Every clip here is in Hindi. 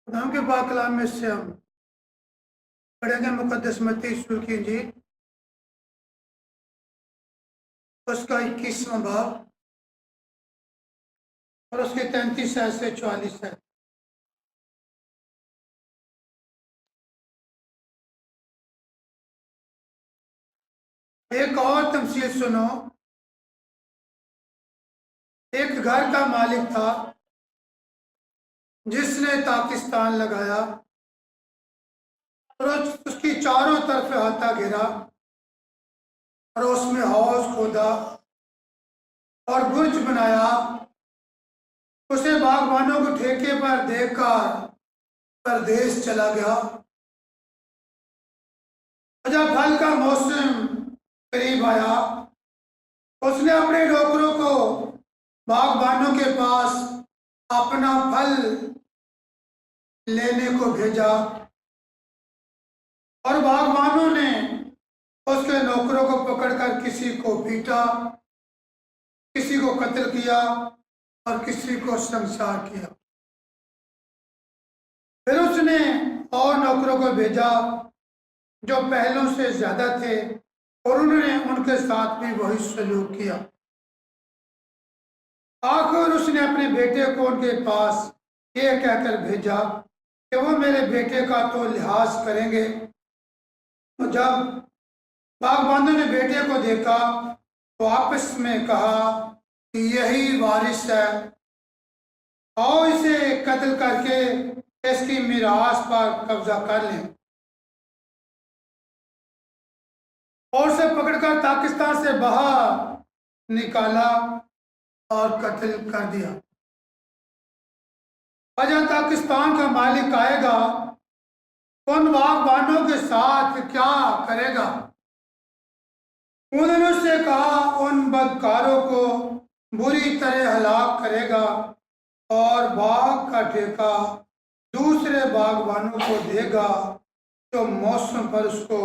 खुदावंद के पाक कलाम में से हम पढ़ेंगे मुकद्दस मत्ती रसूल की इंजील उसका 21वां बाब और उसके 33 आयत से 44 है। एक और तमसील सुनो। एक घर का मालिक था जिसने ताकिस्तान लगाया और उसकी चारों तरफ अहाता घेरा और उसमें हौज खोदा और बुर्ज बनाया। उसे बागबानों को ठेके पर देकर परदेश चला गया। जब फल का मौसम करीब आया उसने अपने नौकरों को बागबानों के पास अपना फल लेने को भेजा और बागबानों ने उसके नौकरों को पकड़कर किसी को पीटा, किसी को कत्ल किया और किसी को संसार किया। फिर उसने और नौकरों को भेजा जो पहलों से ज्यादा थे और उन्होंने उनके साथ भी वही सलूक किया। आखिर उसने अपने बेटे को उनके पास ये कहकर भेजा कि वो मेरे बेटे का तो लिहाज करेंगे। तो जब बागबानों ने बेटे को देखा तो आपस में कहा कि यही वारिस है, आओ इसे कत्ल करके इसकी मीरास पर कब्जा कर लें। और उसे पकड़कर पाकिस्तान से बाहर निकाला और कत्ल कर दिया। और जब पाकिस्तान का मालिक आएगा उन बागबानों के साथ क्या करेगा? उन्होंने उससे कहा उन बदकारों को बुरी तरह हलाक करेगा और बाग का ठेका दूसरे बागबानों को देगा जो मौसम पर उसको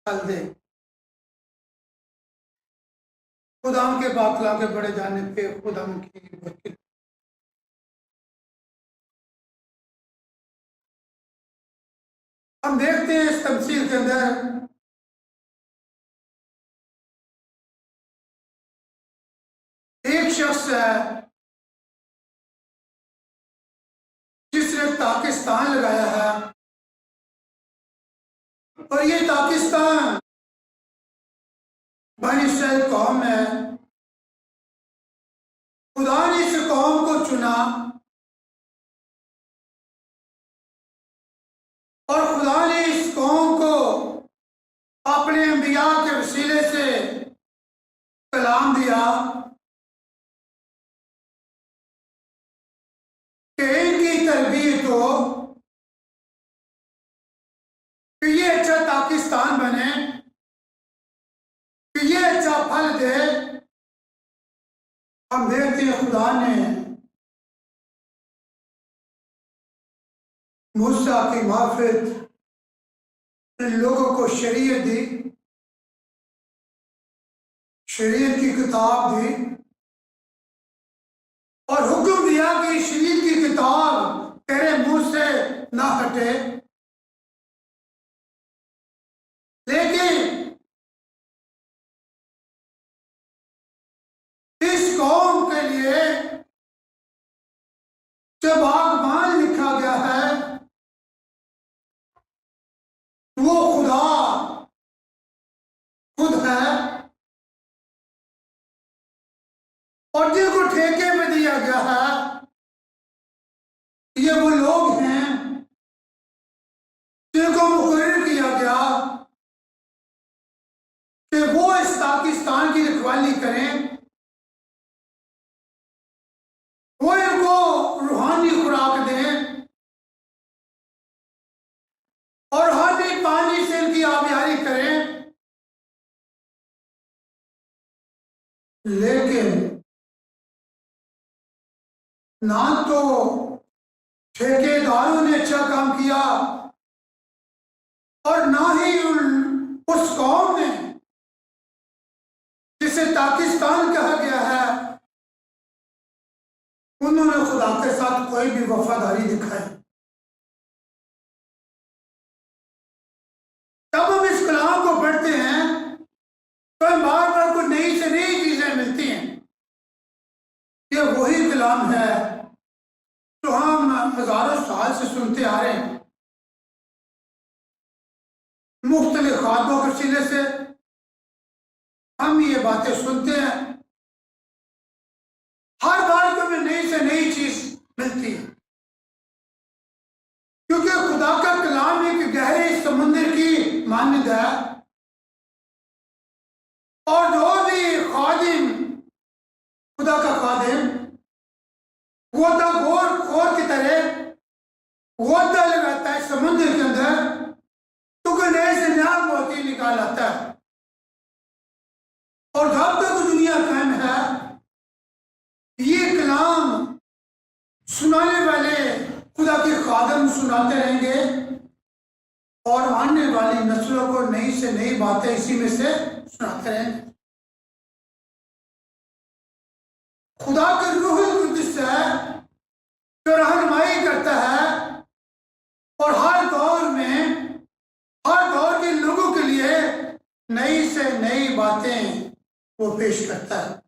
फल दे। खुदाम के बातला के बड़े जाने पे खुदाम की बरकत। हम देखते हैं इस तमसील के अंदर एक शख्स है जिसने पाकिस्तान लगाया है और ये पाकिस्तान बनी इस्राइल कौम है। खुदा ने इस कौम को चुना और खुदा ने इस कौम को अपने अंबिया के वसीले से कलाम दिया कि इनकी तरबियत हो कि ये अच्छा पाकिस्तान बने, कि ये अच्छा फल दे। हम देखते हैं खुदा ने मूसा की मार्फत इन लोगों को शरीयत दी, शरीयत की किताब दी और हुक्म दिया कि शरीयत की किताब तेरे मुंह से ना हटे। लेकिन इस कौम के लिए जो बागबान लिखा गया है वो खुदा खुद है और जिनको ठेके में दिया गया है ये वो लोग हैं जिनको मुकर्रर किया गया कि वो इस पाकिस्तान की रखवाली करें, वो इनको रूहानी खुराक दें और रूहानी पानी से इनकी आबियारी करें। लेकिन ना तो ठेकेदारों ने अच्छा काम किया और ना ही उस कौम ने जिसे पाकिस्तान कहा गया है उन्होंने खुदा के साथ कोई भी वफादारी दिखाई। कलाम है जो हम हजारों साल से सुनते आ रहे हैं, मुख्तलिफ खातों के वसीले से हम ये बातें सुनते हैं। हर बार को हमें नई से नई चीज मिलती है, क्योंकि खुदा का कलाम एक गहरे समुद्र की मानद है। और जो भी खादिम, खुदा का खादिम गोताखोर खोर की तरह गोता लगाता है समुद्र के अंदर, तो कोई नए से नया मोती निकाल आता है। और जब तक दुनिया कायम है, ये कलाम सुनाने वाले खुदा के खादिम सुनाते रहेंगे और आने वाली नस्लों को नई से नई बातें इसी में से सुनाते रहेंगे। खुदा का रूहुल कुद्दुस है जो रहनुमाई करता है और हर दौर में, हर दौर के लोगों के लिए नई से नई बातें वो पेश करता है।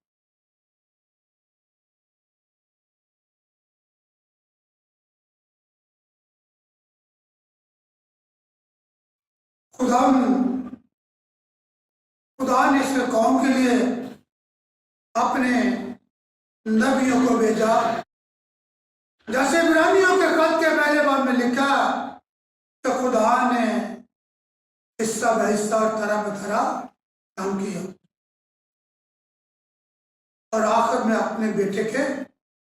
खुदा ने इस कौम के लिए अपने नबियों को भेजा, जैसे इब्रानियों के खत के पहले बार में लिखा तो खुदा ने हिस्सा ब हिस्सा और तरह ब तरह काम किया और आखिर में अपने बेटे के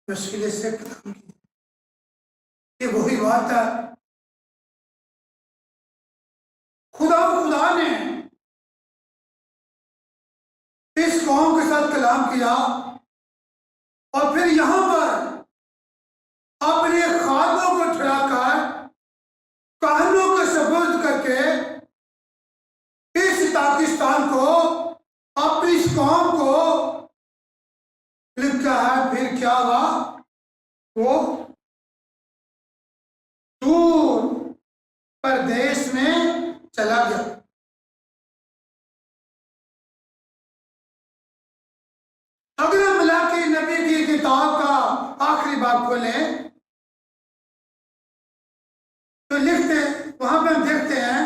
वसीले से काम किया। ये वही बात है, खुदा ने इस कौम के साथ कलाम किया और फिर यहां पर अपने खादों को ठहराकर, कहानियों को सबूत करके इस पाकिस्तान को, अपनी इस कौम को लिखा है। फिर क्या हुआ, वो दूर परदेश में चला गया। अगर हम मलाकी नबी की किताब का आखिरी बाब खोलें तो लिखते, वहां पे हम देखते हैं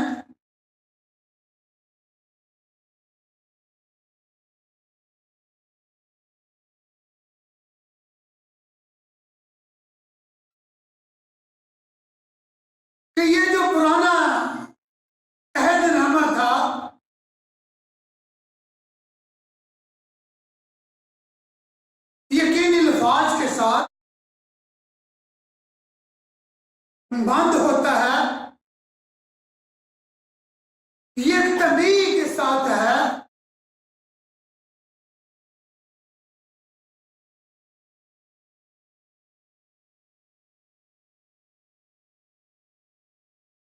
कि ये जो पुराना अहदनामा था, यकीनी अल्फाज के साथ बंद होता है, ये एक तंबीह के साथ है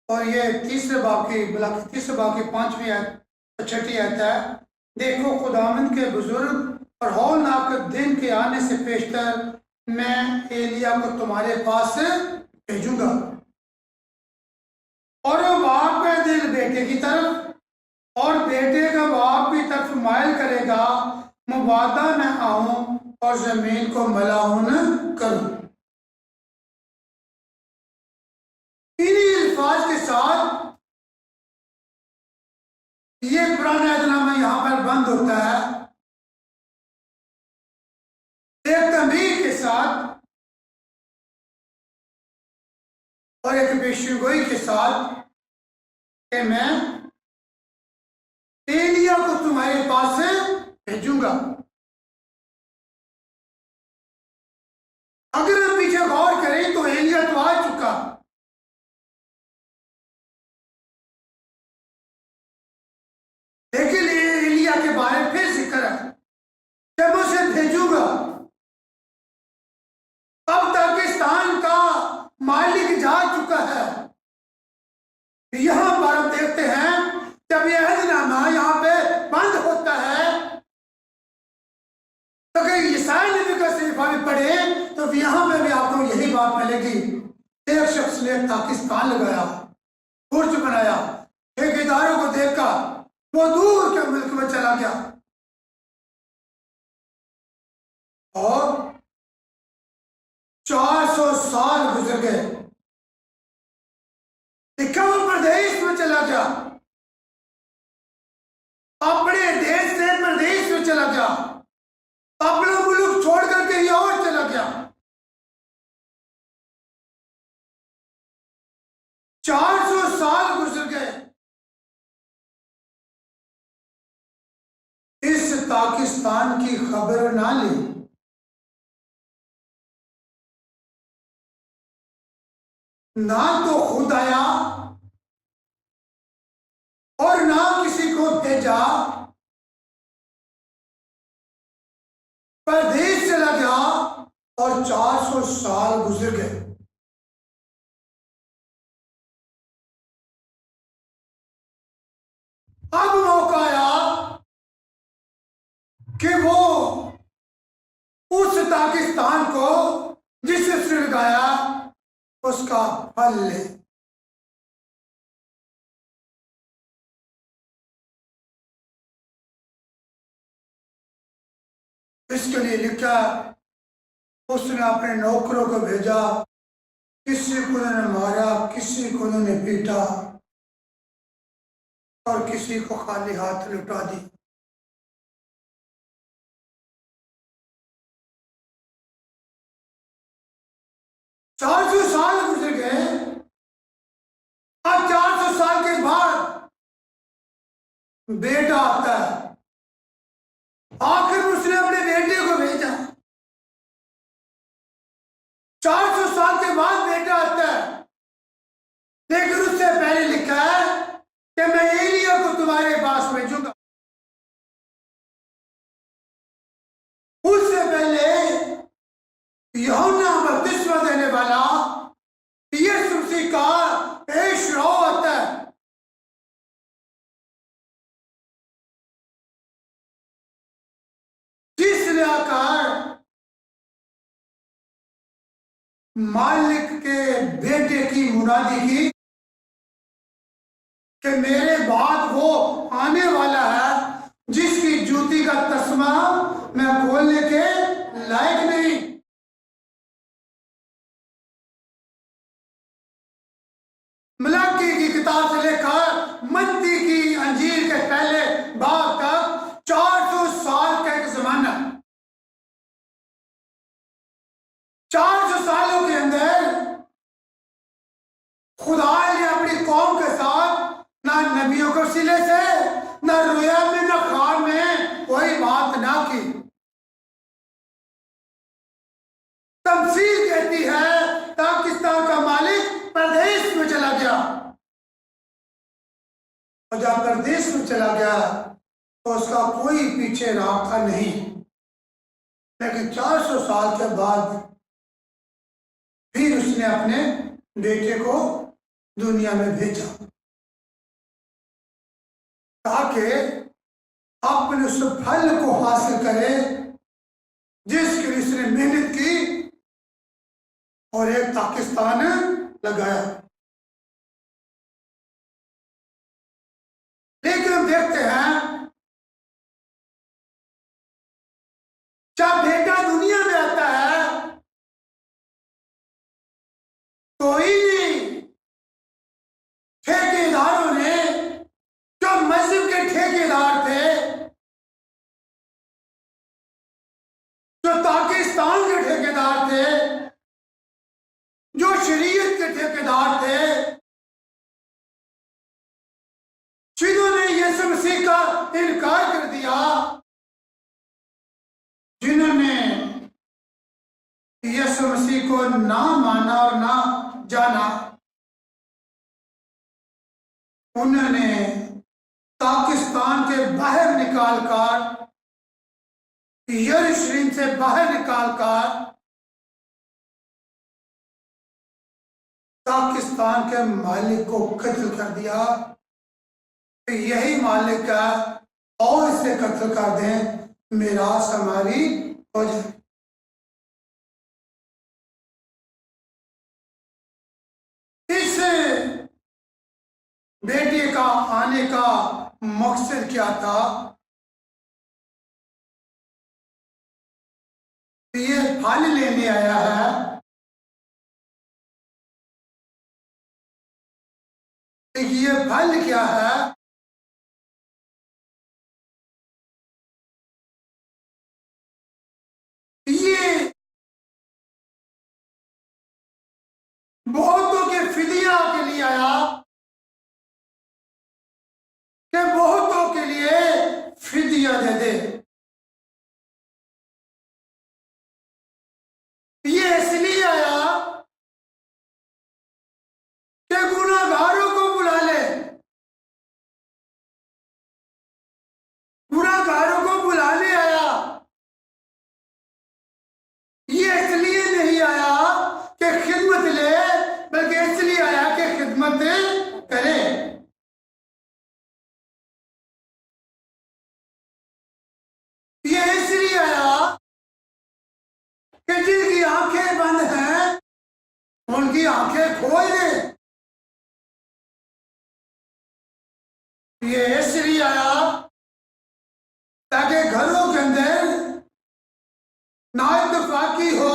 और ये तीसरे बाब की, बल्कि तीसरे बाब की 5वीं आयत, 6ठी आयत है। देखो खुदावंद के बुजुर्ग और हौलनाक दिन के आने से पेशतर मैं एलिया को तुम्हारे पास भेजूंगा और वो बाप का दिल बेटे की तरफ और बेटे का बाप की तरफ मायल करेगा, मुबादा में आऊं और जमीन को मलाउन करूं। इन्हीं अल्फाज के साथ ये पुराना अहदनामा यहां पर बंद होता है, एक तंबीह के साथ और एक पेशगोई के साथ कि मैं एलिया को तुम्हारे पास से भेजूंगा। अगर हम पीछे गौर करें तो एलिया तो आ चुका, लेकिन एलिया के बारे में फिर जिक्र है जब उसे भेजूंगा। अब पाकिस्तान का मालिक जा चुका है। यहां पर हम देखते हैं जब यह अहदनामा यहां पे बंद होता है तो कई ईसाई नबी का सिफा भी पढ़े तो यहां पे भी आपको यही बात मिलेगी। एक शख्स ने पाकिस्तान लगाया, बुर्ज बनाया, ठेकेदारों को देखकर वो दूर के मुल्क में चला गया और गुजर गए। लिखा वो प्रदेश में चला गया, अपने देश से प्रदेश में चला गया, अपना मुल्क छोड़कर कहीं और चला गया। 400 साल गुजर गए। इस पाकिस्तान की खबर ना ली। ना तो खुद आया और ना किसी को भेजा, परदेश चला गया और 400 साल गुजर गए। अब मौका आया कि वो उस पाकिस्तान को जिसे उसने लगाया उसका फल ले। इसके लिए लिखा, उसने अपने नौकरों को भेजा, किसी को उन्होंने मारा, किसी को उन्होंने पीटा और किसी को खाली हाथ लुटा दी। चार सौ साल गुजर गए। अब 400 साल के बाद बेटा आता है। आखिर उसने अपने बेटे को भेजा। 400 साल के बाद बेटा आता है, लेकिन उससे पहले लिखा है कि मैं एलिया को तुम्हारे पास भेजूंगा। उससे पहले यूहन्ना बपतिस्मा देने वाला यीशु मसीह का पेश रो होता है। जिसने आकर मालिक के बेटे की मुनादी की कि मेरे बाद वो आने वाला है जिसकी जूती का तस्मा मैं खोलने के लायक नहीं। मलाकी की किताब से लेकर मत्ती की अंजीर के पहले बाब तक 400 साल का एक जमाना। 400 सालों के अंदर खुदा ने अपनी कौम के साथ ना नबियों के वसीले से, ना रोया में, ना ख्वाब में कोई बात ना की। तफसीर कहती है पाकिस्तान का मालिक प्रदेश में चला गया, और जब प्रदेश में चला गया तो उसका कोई पीछे रास्ता नहीं। लेकिन 400 साल के बाद फिर उसने अपने बेटे को दुनिया में भेजा ताकि अपने उस फल को हासिल करे जिसके लिए उसने मेहनत की और एक पाकिस्तान लगाया। लेकिन हम देखते हैं जब बेटा दुनिया में आता है तो इन ठेकेदारों ने, जो मस्जिद के ठेकेदार थे, जो पाकिस्तान के ठेकेदार थे, जो शरीयत के ठेकेदार थे, जिन्होंने यीशु मसीह का इनकार कर दिया, जिन्होंने यीशु मसीह को ना माना और ना जाना, उन्होंने पाकिस्तान के बाहर निकालकर, यरूशलेम से बाहर निकालकर पाकिस्तान के मालिक को कत्ल कर दिया। यही मालिक है और इसे कत्ल कर दें, मीरास हमारी हो जाए। इस बेटे का आने का मकसद क्या था? ये फल लेने आया है ये फल क्या है? ये बहुतों के फिदिया के लिए आया, कि बहुतों के लिए फिदिया दे दे। ये इसलिए आया कि गुनाहगारों को बुला ले, गुनाहगारों को बुलाने आया। ये इसलिए नहीं आया कि खिदमत ले, बल्कि इसलिए आया कि खिदमत करे। ये इसलिए आया कि जिनकी आंखें बंद हैं उनकी आंखें खोल दे। ये इसलिए आया ताकि घरों के अंदर नाइतफाकी हो,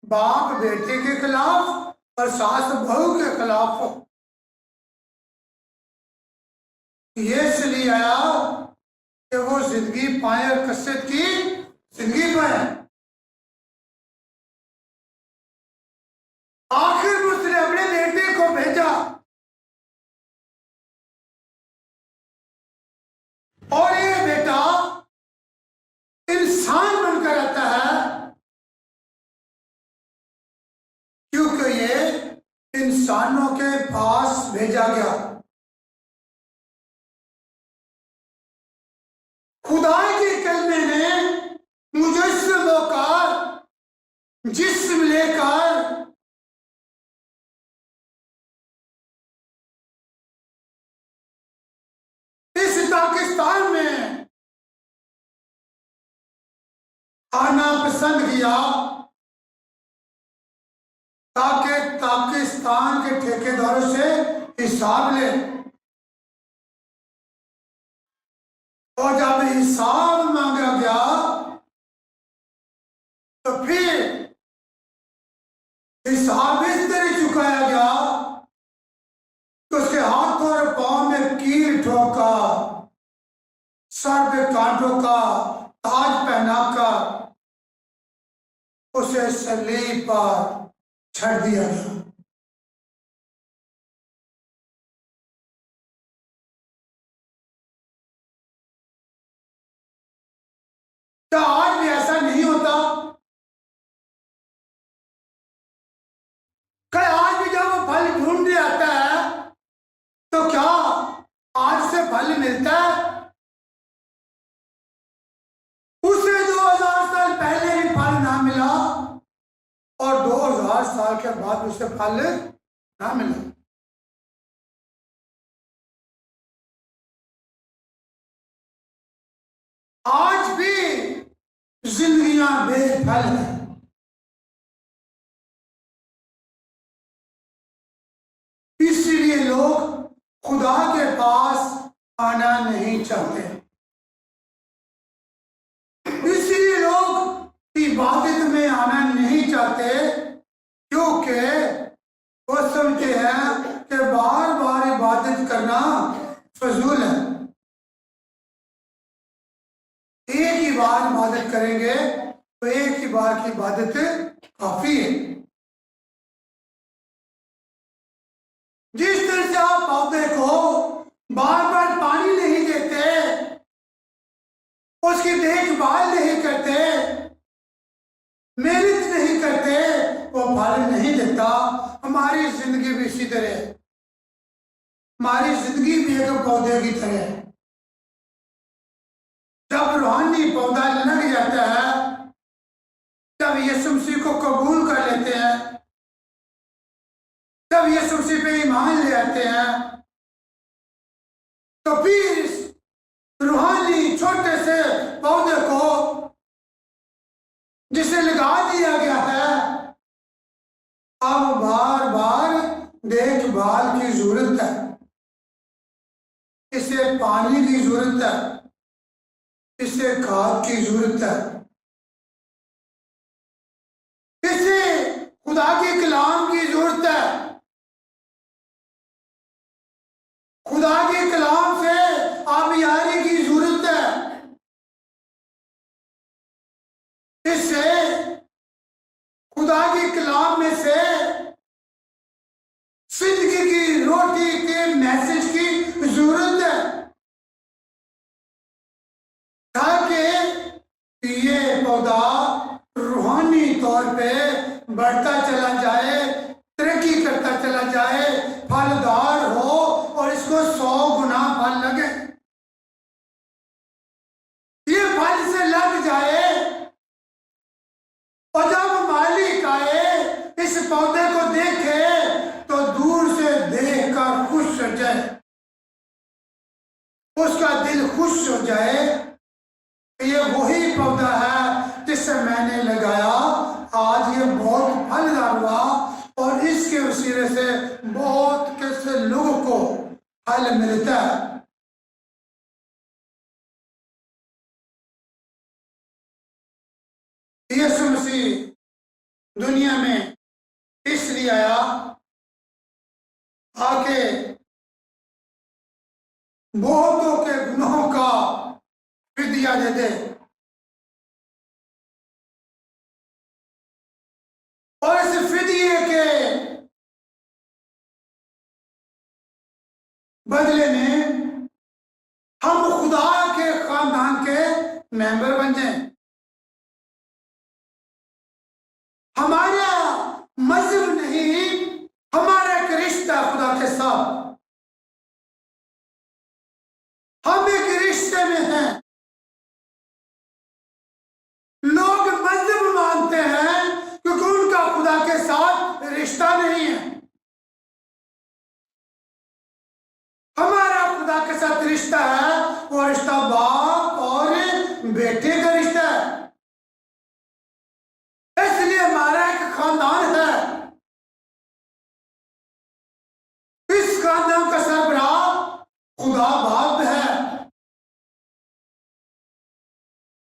बाप बेटे के खिलाफ और सास बहू के खिलाफ हो। ये इसलिए आया कि वो जिंदगी पाए और कसरत की जिंदगी पाए। आखिर में उसने अपने बेटे को भेजा और ये बेटा इंसान बनकर आता है, क्योंकि ये इंसानों के पास भेजा गया। खुदा के कलमे ने मुजस्सम होकर जिस्म लेकर इस पाकिस्तान में आना पसंद किया ताकि पाकिस्तान के ठेकेदारों से हिसाब ले। और जब हिसाब मांगा गया तो फिर हिसाब इस तरह चुकाया गया कि उसके हाथों और पांव में कील ठोका, सर पे कांटों का ताज पहनाकर उसे सलीब पर छड़ दिया गया। क्या आज भी ऐसा नहीं होता? क्या आज भी जब वो फल ढूंढने आता है तो क्या आज से फल मिलता है? उसे 2000 साल पहले भी फल ना मिला और 2000 साल के बाद उसे फल ना मिला। आज भी जिंदगियां बेफल हैं। इसलिए लोग खुदा के पास आना नहीं चाहते, इसलिए लोग इबादत में आना नहीं चाहते, क्योंकि वो समझते हैं कि बार बार इबादत करना फजूल है। एक ही बार इबादत करेंगे तो एक ही बार की इबादत काफी है। जिस तरह से आप पौधे को बार बार पानी नहीं देते, उसकी देखभाल नहीं करते, मेहनत नहीं करते, वो फल नहीं देता। हमारी जिंदगी भी इसी तरह है। हमारी जिंदगी भी एक पौधे की तरह है। जब रूहानी पौधा लग जाता है, जब यीशु मसीह को कबूल कर लेते हैं, जब यीशु मसीह पे ईमान ले आते हैं, तो फिर इस रूहानी छोटे से पौधे को जिसे लगा दिया गया है, अब बार बार देखभाल की जरूरत है। इसे पानी की जरूरत है, इसे खाद की जरूरत है, इसे खुदा के कलाम की जरूरत है। खुदा के कलाम में से जिंदगी की रोटी के मैसेज की जरूरत है, ताकि ये पौधा रूहानी तौर पे बढ़ता चला जाए, तरक्की करता चला जाए, फलदार हो और इसको 100 गुना फल लगे। ये फल से लग जाए और जब मालिक आए इस पौधे को देखे तो दूर से देखकर खुश हो जाए, उसका दिल खुश हो जाए। ये वही पौधा है जिसे मैंने लगाया, आज ये बहुत फलदार हुआ और इसके वसीले से बहुत कैसे लोगों को फल मिलता है। यीशु मसीह दुनिया में इसलिए आया आके बहुतों के गुनाहों का फिदिया दे दे और इस फिदिये के बदले में हम खुदा के खानदान के मेंबर बन जाएं। हमारा मजहब नहीं, हमारा एक रिश्ता खुदा के साथ, हम एक रिश्ते में हैं। लोग मजहब मानते हैं क्योंकि उनका खुदा के साथ रिश्ता नहीं है। हमारा खुदा के साथ रिश्ता है, वो रिश्ता बाप और बेटे का रिश्ता है। इसलिए हमारा एक खानदान है, इस खानदान का सरबराह खुदा बाप है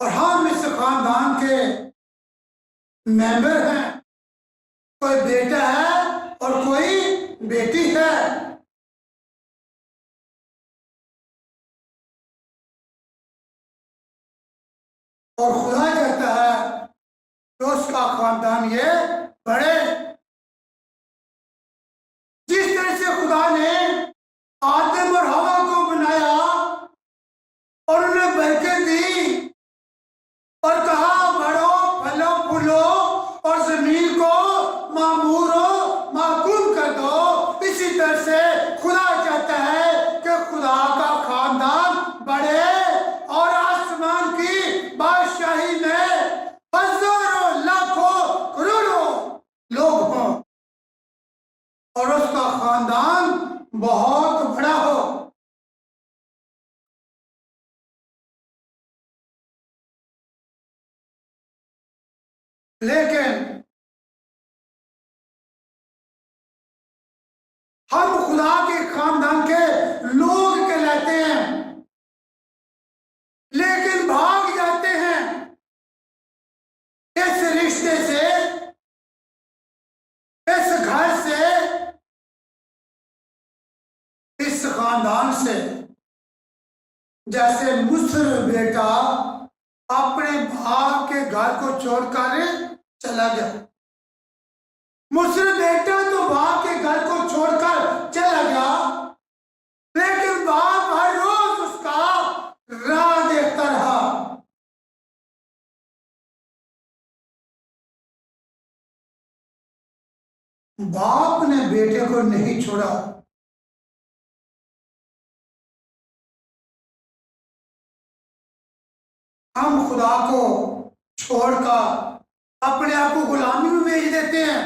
और हम इस खानदान के मेंबर हैं। कोई बेटा है और कोई बेटी है। और खुदा कहता है तो उसका खानदान ये बढ़े। जिस तरह से खुदा ने आदम और हवा को बनाया और उन्हें बरकत दी और कहा बढ़ो, फलो, फूलो और जमीन को मामूरो, माकूम कर दो, इसी तरह से खुदा चाहता है कि खुदा का खानदान बढ़े और आसमान की बादशाही में हजारों, लाखों, करोड़ों लोग हों और उसका खानदान बहुत बड़ा हो। लेकिन हम खुदा के खानदान के लोग कहलाते हैं, लेकिन भाग जाते हैं इस रिश्ते से, इस घर से, इस खानदान से। जैसे मुसर बेटा अपने बाप के घर को छोड़कर चला गया। मुसर बेटा तो बाप के घर को छोड़कर चला गया, लेकिन बाप हर रोज उसका राह देखता रहा। बाप ने बेटे को नहीं छोड़ा। हम खुदा को छोड़कर अपने आप को गुलामी में भेज देते हैं।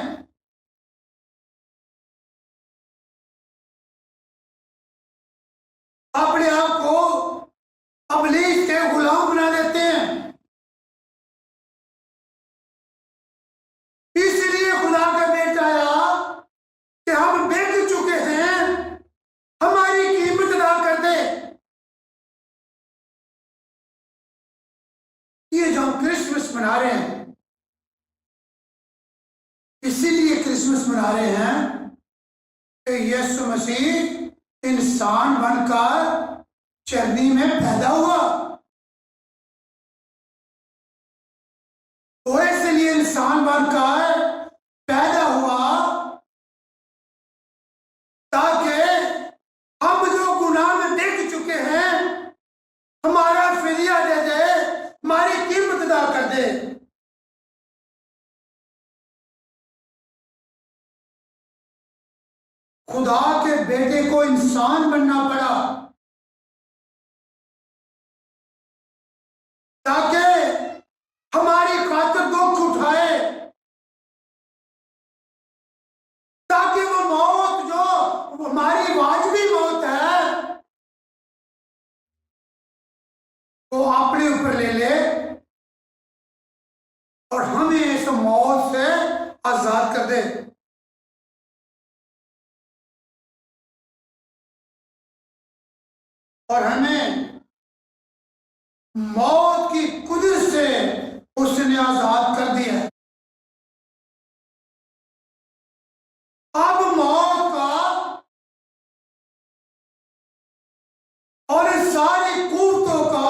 अपने आप को अबलीस के गुलाम बना देते हैं। इसलिए खुदा का बेटा आया कि हम बिक चुके हैं, हमारी कीमत अदा कर दे। ये जो हम क्रिसमस मना रहे हैं, इसीलिए क्रिसमस मना रहे हैं कि यीशु मसीह इंसान बनकर चरनी में पैदा हुआ। वो इसलिए इंसान बनकर खुदा के बेटे को इंसान बनना पड़ा ताकि हमारी खातिर दुख उठाए, ताकि वो मौत जो हमारी वाजिबी मौत है वो अपने ऊपर ले ले और हमें इस मौत से आजाद कर दे। और हमें मौत की कुदरत से उसने आजाद कर दिया। अब मौत का और इस सारी कुव्वतों का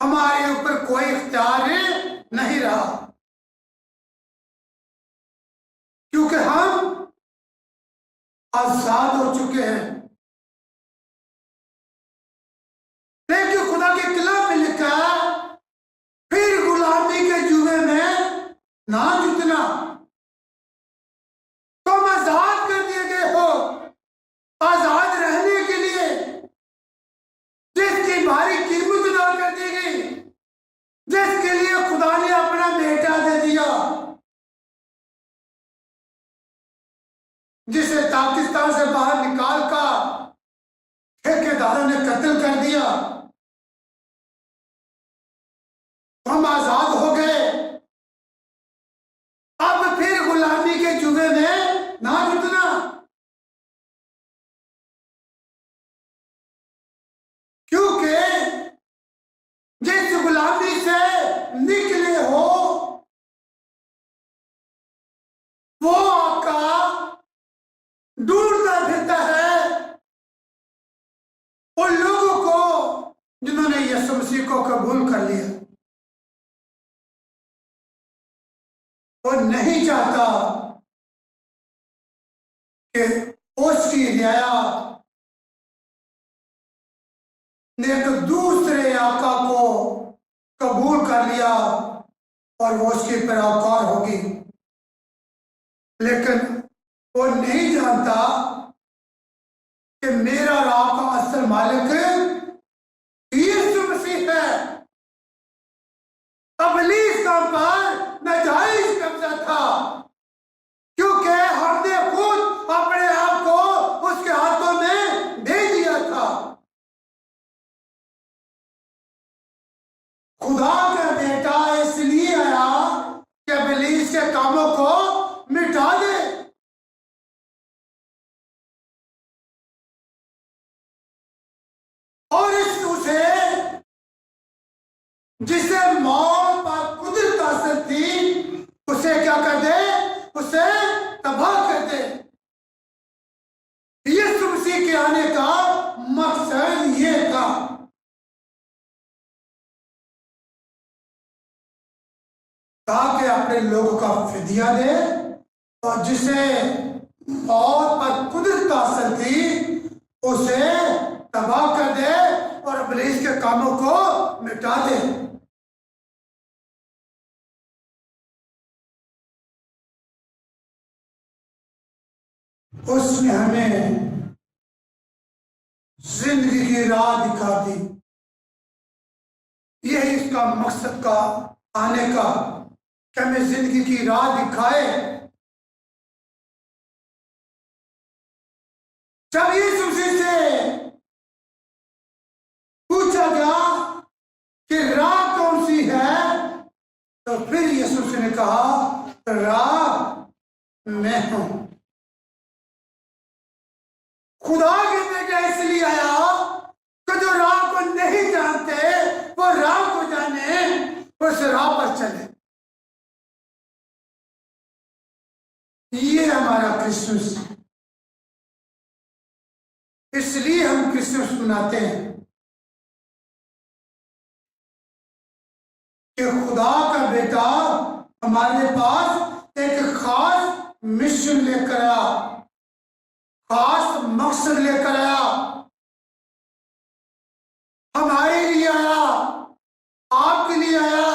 हमारे ऊपर कोई इख्तियार नहीं रहा, क्योंकि हम आजाद हो चुके हैं। लेकिन खुदा के कलाम में लिखा है, फिर गुलामी के जुए में ना जुतना, तुम आजाद कर दिए गए हो आजाद रहने के लिए, जिसकी भारी कीमत अदा कर दी गई, जिसके लिए खुदा ने अपना बेटा दे दिया, जिसे पाकिस्तान से बाहर निकाल कर ठेकेदारों ने कत्ल कर दिया। हम आजाद हो गए, अब फिर गुलामी के जुए में ना जुटना, क्योंकि जिस गुलामी से निकले हो वो आपका ढूंढता फिरता है उन लोगों को जिन्होंने यीशु मसीह को कबूल कर लिया। वो नहीं चाहता कि उसकी रियायत ने तो दूसरे आका को कबूल कर लिया और वो उसकी पैरोकार होगी, लेकिन वो नहीं जानता कि मेरा राह का असल मालिक यीशु मसीह है। इब्लीस का पर नाजायज कब्जा था, क्योंकि हमने खुद अपने आप को उसके हाथों में दे दिया था। खुदा का बेटा इसलिए आया कि इब्लीस के कामों को मिटा दे। और इस उसे जिसे मौत पर कुदरत हासिल थी उसे क्या कर दे, उसे तबाह कर दे। यीशु मसीह के आने का मकसद ये था। ताकि अपने लोगों का फिदिया दे और जिसे मौत पर कुदरत हासिल थी उसे तबाह कर दे और इब्लीस के कामों को मिटा दे। उसने हमें जिंदगी की राह दिखा दी। यही इसका मकसद का आने का, कि हमें जिंदगी की राह दिखाए। जब यीशु मसीह से पूछा गया कि राह कौन सी है, तो फिर यीशु मसीह ने कहा राह मैं हूं। खुदा के बेटा इसलिए आया कि जो राह को नहीं जानते वो राह को जाने, उस राह पर चले। ये हमारा क्रिसमस, इसलिए हम क्रिसमस मनाते हैं कि खुदा का बेटा हमारे पास एक खास मिशन लेकर आया, खास मकसद लेकर आया, हमारे लिए आया, आपके लिए आया,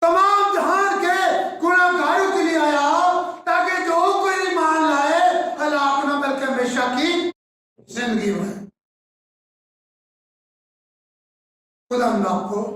तमाम जहान के गुनाहगारों के लिए आया, ताकि जो कोई ईमान लाए गिव है। खुद हम लोग को